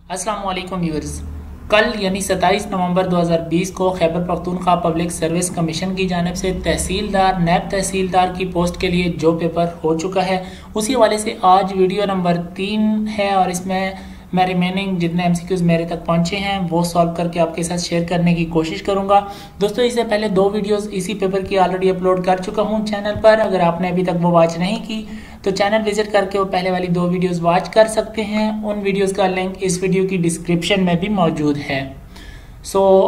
अस्सलाम वालेकुम व्यूअर्स। कल यानी 27 नवंबर 2020 को Khyber Pakhtunkhwa public service commission की जानिब से तहसीलदार नैब तहसीलदार की पोस्ट के लिए जो पेपर हो चुका है, उसी हवाले से आज वीडियो नंबर 3 है और इसमें मैं रिमेनिंग जितने एमसीक्यूज मेरे तक पहुंचे हैं वो सॉल्व करके आपके साथ शेयर करने की कोशिश करूंगा। दोस्तों, इससे पहले 2 वीडियोस इसी पेपर की ऑलरेडी अपलोड कर चुका हूं चैनल पर। अगर आपने अभी तक वो वॉच नहीं की तो चैनल विजिट करके वो पहले वाली 2 वीडियोस वॉच कर सकते हैं। उन वीडियोस का लिंक इस वीडियो की डिस्क्रिप्शन में भी मौजूद है।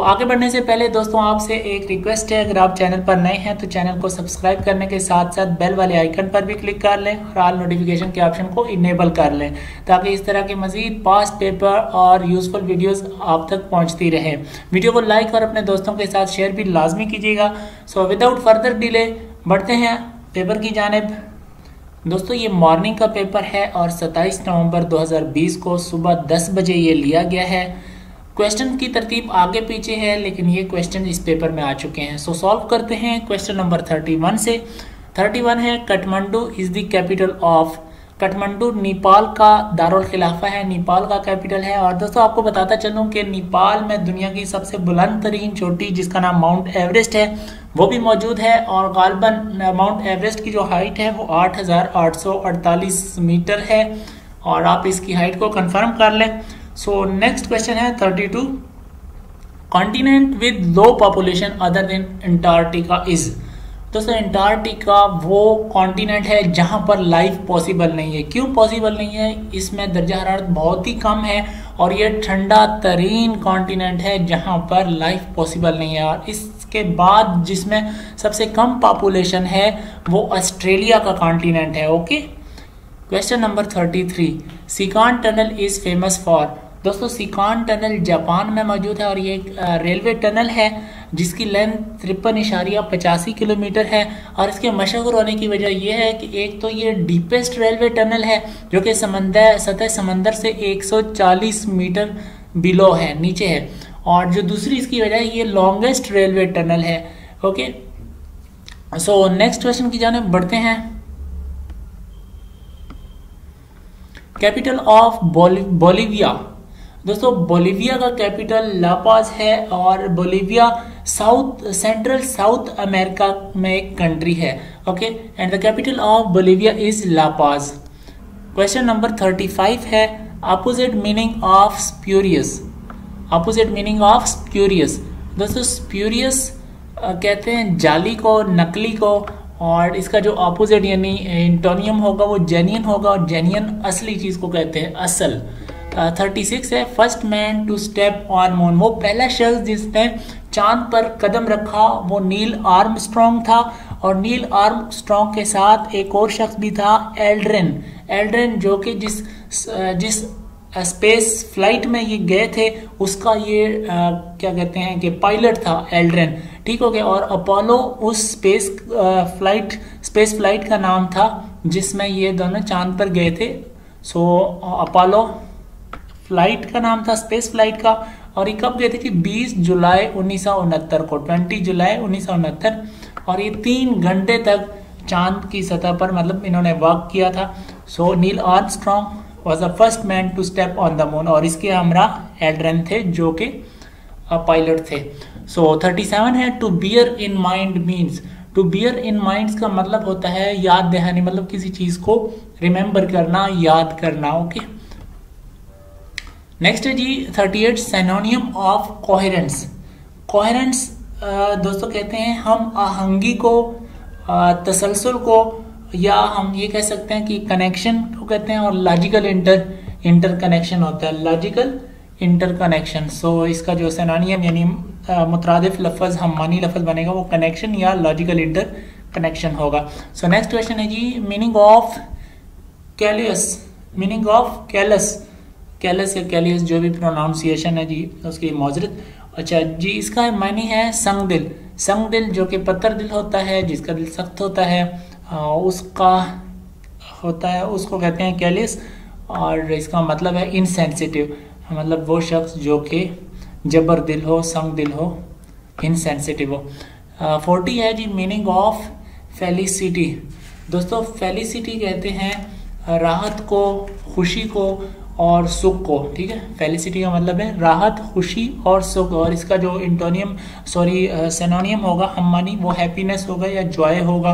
आगे बढ़ने से पहले दोस्तों आपसे एक रिक्वेस्ट है, अगर आप चैनल पर नए हैं तो चैनल को सब्सक्राइब करने के साथ साथ बेल वाले आइकन पर भी क्लिक कर लें और ऑल नोटिफिकेशन के ऑप्शन को इनेबल कर लें ताकि इस तरह के मजीद पास्ट पेपर और यूजफुल वीडियोस आप तक पहुंचती रहे। वीडियो को लाइक और अपने दोस्तों के साथ शेयर भी लाजमी कीजिएगा। विदाउट फर्दर डिले बढ़ते हैं पेपर की जानिब। दोस्तों, ये मॉर्निंग का पेपर है और 27 नवंबर 2020 को सुबह 10 बजे ये लिया गया है। क्वेश्चन की तरतीब आगे पीछे है लेकिन ये क्वेश्चन इस पेपर में आ चुके हैं। सॉल्व करते हैं क्वेश्चन नंबर 31 से। 31 है, Kathmandu is the capital of. Kathmandu Nepal का दारुल खिलाफा है, नेपाल का कैपिटल है। और दोस्तों आपको बताता चलूं कि नेपाल में दुनिया की सबसे बुलंद तरीन चोटी जिसका नाम माउंट एवरेस्ट है वो भी मौजूद है और गालबन माउंट एवरेस्ट की जो हाइट है वो 8,848 मीटर है और आप इसकी हाइट को कंफर्म कर लें। नेक्स्ट क्वेश्चन है 32, continent with low population other than Antarctica is. दोस्तों, अंटार्कटिका वो कॉन्टिनेंट है जहां पर लाइफ पॉसिबल नहीं है। क्यों पॉसिबल नहीं है? इसमें दर्जा हरारत बहुत ही कम है और ये ठंडा तरीन कॉन्टिनेंट है जहां पर लाइफ पॉसिबल नहीं है। और इसके बाद जिसमें सबसे कम पॉपुलेशन है वो ऑस्ट्रेलिया का कॉन्टिनेंट है। Okay, question number 33, Seikan tunnel is famous for. दोस्तों, सिकान टनल जापान में मौजूद है और ये एक रेलवे टनल है जिसकी लेंथ 53.85 किलोमीटर है। और इसके मशहूर होने की वजह यह है कि एक तो ये डीपेस्ट रेलवे टनल है जो कि सतह समंदर से 140 मीटर बिलो है, नीचे है। और जो दूसरी इसकी वजह है ये लॉन्गेस्ट रेलवे टनल है। ओके, नेक्स्ट क्वेश्चन की जानिब बढ़ते हैं। Capital of Bolivia. दोस्तों, बोलिविया का कैपिटल लापाज है और बोलिविया सेंट्रल साउथ अमेरिका में एक कंट्री है। Okay, and the capital of Bolivia is La Paz. Question number 35 है, opposite meaning of spurious. Opposite meaning of spurious. दोस्तों, स्प्यूरियस कहते हैं जाली को, नकली को, और इसका जो अपोजिट यानी एंटोनियम होगा वो जेन्युइन होगा और जेन्युइन असली चीज को कहते हैं असल। 36 है, first man to step on moon. वो पहला शख्स जिसने चांद पर कदम रखा वो नील आर्मस्ट्रॉन्ग था और नील आर्मस्ट्रॉन्ग के साथ एक और शख्स भी था, एल्ड्रिन जो कि जिस स्पेस फ्लाइट में ये गए थे उसका ये क्या कहते हैं कि पायलट था एल्ड्रिन। ठीक हो गया। और अपोलो उस स्पेस फ्लाइट का नाम था जिसमें ये दोनों चांद पर गए थे। अपोलो फ्लाइट का नाम था स्पेस फ्लाइट का। और ये कब गए थे कि 20 जुलाई 1969 को, 20 जुलाई 1969। और ये 3 घंटे तक चांद की सतह पर मतलब इन्होंने वर्क किया था। Neil Armstrong was the first man to step on the moon और इसके हमरा एल्ड्रिन थे जो कि पायलट थे। 37 है, to bear in mind means. To bear in mind का मतलब होता है याद दहानी, मतलब किसी चीज को रिमेम्बर करना, याद करना। ओके, नेक्स्ट है जी 38, सिनोनिम ऑफ कोहेरेंस। कोहेरेंस दोस्तों कहते हैं हम आहंगी को, तसलसल को, या हम ये कह सकते हैं कि कनेक्शन को कहते हैं, और लॉजिकल इंटर कनेक्शन होता है, लॉजिकल इंटर कनेक्शन। इसका जो सिनोनियम यानी मुतरादिफ लफ्ज हमानी लफ्ज बनेगा वो कनेक्शन या लॉजिकल इंटर कनेक्शन होगा। नेक्स्ट क्वेश्चन है जी, meaning of callous. Meaning of callous या कैलियस जो भी प्रोनाउंसिएशन है जी उसकी मौजरत। अच्छा जी, इसका मायने है संगदिल। संगदिल जो कि पत्थर दिल होता है, जिसका दिल सख्त होता है उसका होता है, उसको कहते हैं कैलिस। और इसका मतलब है इनसेंसिटिव, मतलब वो शख्स जो कि जबर दिल हो, संग दिल हो, इनसेंसिटिव हो। 40 है जी, मीनिंग ऑफ फेलिसिटी। दोस्तों, फेलिसिटी कहते हैं राहत को, खुशी को, और सुख को, ठीक है। फेलिसिटी का मतलब है राहत, खुशी और सुख, और इसका जो सिनोनियम होगा हम्मानी, वो हैप्पीनेस होगा या जॉय होगा।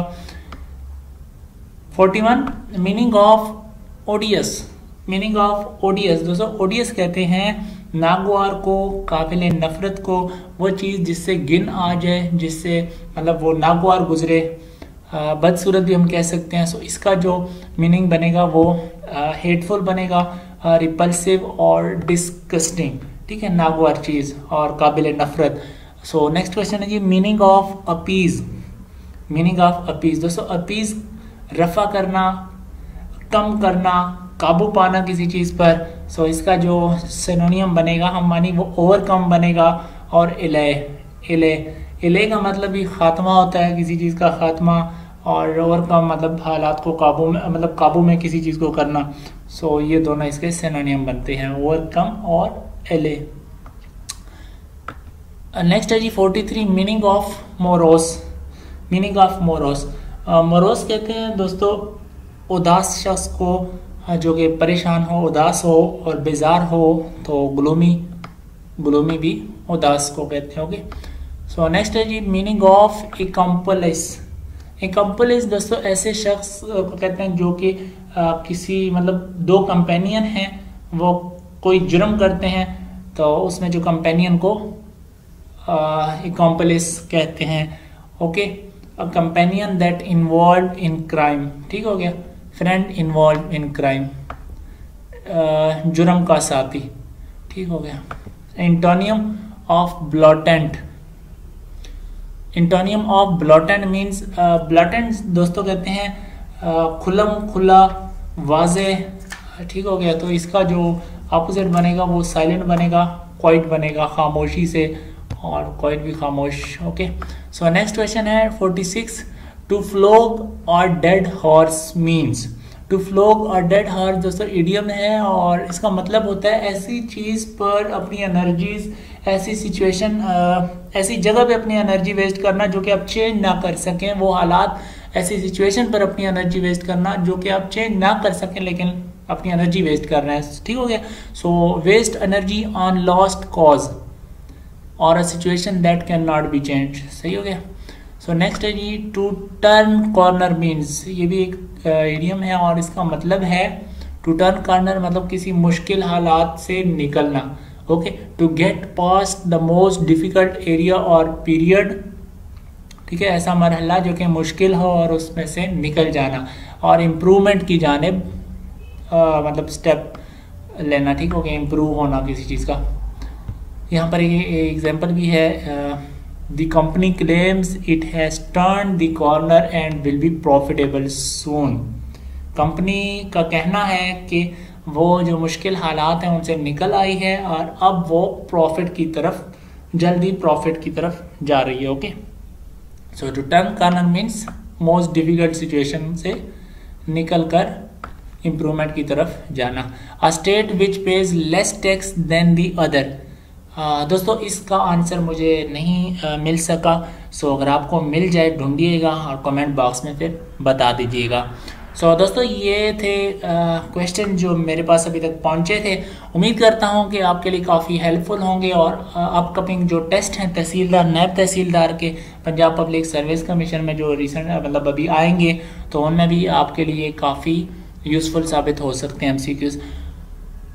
41 मीनिंग ऑफ ओडियस। मीनिंग ऑफ ओडियस दोस्तों, ओडियस कहते हैं नागवार को, काबिल नफरत को, वो चीज़ जिससे घिन आ जाए, जिससे मतलब वो नागवार गुजरे, बदसूरत भी हम कह सकते हैं। सो इसका जो मीनिंग बनेगा वो हेटफुल बनेगा, रिपल्सिव और डिस्कस्टिंग, ठीक है, नागवार चीज़ और काबिल नफरत। सो नेक्स्ट क्वेश्चन है जी meaning of appease. Meaning of appease दोस्तों, अपीज रफा करना, कम करना, काबू पाना किसी चीज़ पर। सो इसका जो सिनोनियम बनेगा हम मानी वो ओवरकम बनेगा। और इले का मतलब भी खात्मा होता है, किसी चीज़ का खात्मा, और ओवरकम मतलब हालात को काबू में, मतलब काबू में किसी चीज़ को करना। सो ये दोनों इसके सिनोनियम बनते हैं, ओवरकम और एले। नेक्स्ट है जी 43 meaning of morose. Meaning of morose, morose कहते हैं दोस्तों उदास शख्स को, जो कि परेशान हो, उदास हो और बेजार हो, तो ग्लूमी भी उदास को कहते हैं। ओके, सो नेक्स्ट है जी मीनिंग ऑफ एकम्पलिस। एकम्पलिस दोस्तों ऐसे शख्स को कहते हैं जो कि किसी मतलब दो कंपेनियन हैं, वो कोई जुर्म करते हैं, तो उसमें जो कंपेनियन को एकम्पलिस कहते हैं। Okay, a companion that involve in crime, ठीक हो गया, फ्रेंड इन्वॉल्व इन क्राइम, जुर्म का साथी, ठीक हो गया। Antonym of blatant. Antonym of blatant means, blatant दोस्तों कहते हैं खुलम खुला, वाजे, ठीक हो गया। तो इसका जो अपोजिट बनेगा वो साइलेंट बनेगा, क्वाइट बनेगा, खामोशी से, और क्वाइट भी खामोश। ओके, सो नेक्स्ट क्वेश्चन है 46 टू फ्लोग और डेड हॉर्स मीन्स। टू फ्लोग और डेड हॉर्स दोस्तों इडियम है, और इसका मतलब होता है ऐसी चीज़ पर अपनी एनर्जीज, ऐसी सिचुएशन, ऐसी जगह पे अपनी एनर्जी वेस्ट करना जो कि आप चेंज ना कर सकें, वो हालात, ऐसी सिचुएशन पर अपनी एनर्जी वेस्ट करना जो कि आप चेंज ना कर सकें लेकिन अपनी एनर्जी वेस्ट कर रहे हैं, ठीक हो गया। So waste energy on lost cause और a situation that can not be change, सही हो गया। सो नेक्स्ट है जी टू टर्न कॉर्नर मीन्स। ये भी एक इडियम है और इसका मतलब है टू टर्न कॉर्नर मतलब किसी मुश्किल हालात से निकलना। Okay, to get past the most difficult area और पीरियड, ठीक है, ऐसा मरहला जो कि मुश्किल हो और उसमें से निकल जाना, और इम्प्रूवमेंट की जानिब मतलब स्टेप लेना, ठीक हो गया, इम्प्रूव होना किसी चीज़ का। यहाँ पर एक एग्जाम्पल भी है, the company claims it has turn the corner and will be profitable soon. Company का कहना है कि वो जो मुश्किल हालात हैं उनसे निकल आई है और अब वो प्रॉफिट की तरफ, जल्दी प्रॉफिट की तरफ जा रही है। Okay, so to turn corner means most difficult situation से निकल कर इम्प्रूवमेंट की तरफ जाना। A state which pays less tax than the other. दोस्तों इसका आंसर मुझे नहीं मिल सका, सो अगर आपको मिल जाए ढूंढिएगा और कमेंट बॉक्स में फिर बता दीजिएगा। सो दोस्तों ये थे क्वेश्चन जो मेरे पास अभी तक पहुंचे थे। उम्मीद करता हूं कि आपके लिए काफ़ी हेल्पफुल होंगे, और अपकमिंग जो टेस्ट हैं तहसीलदार, नायब तहसीलदार के पंजाब पब्लिक सर्विस कमीशन में जो रिसेंट मतलब अभी आएंगे, तो उनमें भी आपके लिए काफ़ी यूज़फुल साबित हो सकते हैं MCQs।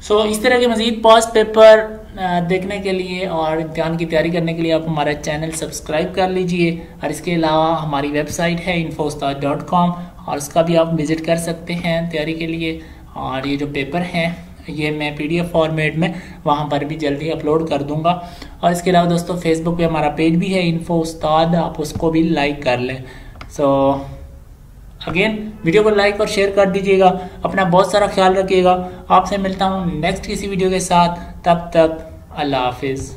सो इस तरह के मज़ीद पास्ट पेपर देखने के लिए और इम्तिहान की तैयारी करने के लिए आप हमारा चैनल सब्सक्राइब कर लीजिए, और इसके अलावा हमारी वेबसाइट है infostad.com, और उसका भी आप विज़िट कर सकते हैं तैयारी के लिए। और ये जो पेपर हैं ये मैं PDF फॉर्मेट में वहाँ पर भी जल्दी अपलोड कर दूँगा। और इसके अलावा दोस्तों फेसबुक पे हमारा पेज भी है इन्फो उस्ताद, आप उसको भी लाइक कर लें। सो अगेन वीडियो को लाइक और शेयर कर दीजिएगा। अपना बहुत सारा ख्याल रखिएगा। आपसे मिलता हूँ नेक्स्ट किसी वीडियो के साथ, तब तक अल्लाह हाफिज़।